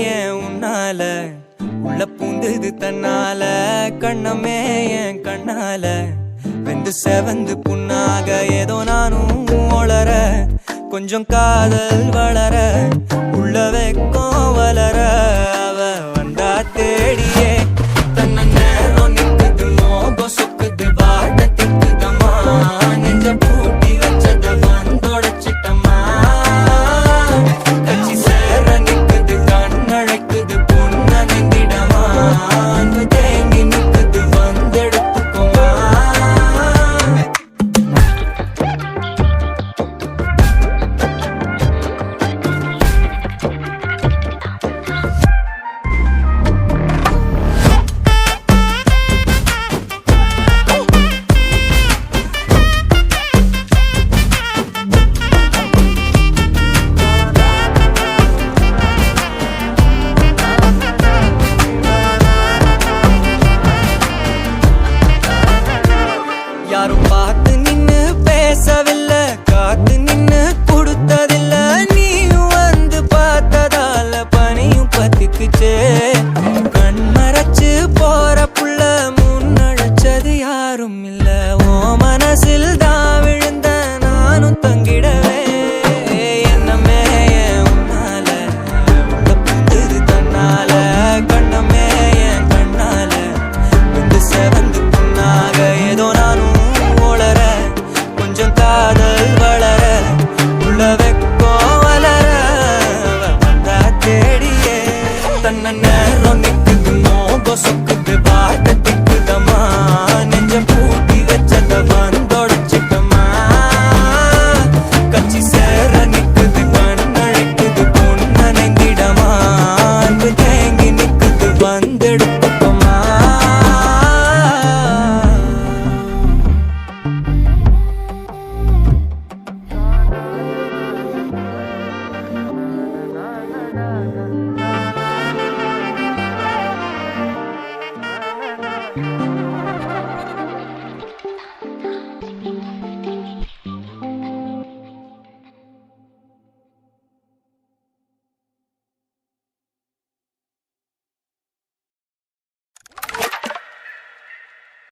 ஏன் உன்னால உள்ள பூந்தது தன்னால கண்ணமே என் கண்ணால வெந்து செவந்து புண்ணாக ஏதோ நானும் ஒளர கொஞ்சம் காதல் வளர உள்ள வெக்கம் வளர அவ வந்தா தேடியே தன்ன நேரம் நிக்குது மோகம் சொக்குது வாட திக்குதம்மா நெஞ்ச பூட்டி வச்சத வந்தொடச்சிட்டம்மா கட்சி சேர நிக்குது கண்ணழைக்குது பொண்ண நிந்திடமா அங்கு தேங்கி நிக்குது வந்தெடுத்துக்கோமா யாரும் பார்த்து நின்னு பேசவில்லை காத்து நின்னு கொடுத்ததில்ல நீயும் வந்து பார்த்ததால பனியும் பத்திக்குச்சே கண் மறைச்சு போற புள்ள முன்னழைச்சது யாரும் இல்ல ஓ மனசில் தான் விழுந்த நானும் தங்கிடவே என்னமே என் உன்னால உள்ள புந்தது தன்னால கண்ணமே என் கண்ணால வந்து செவந்து புண்ணாக ஏதோ நானும் கொஞ்சம் காதல் வளர உள்ள வெக்கம் வளர வந்தா தேடியே தன்ன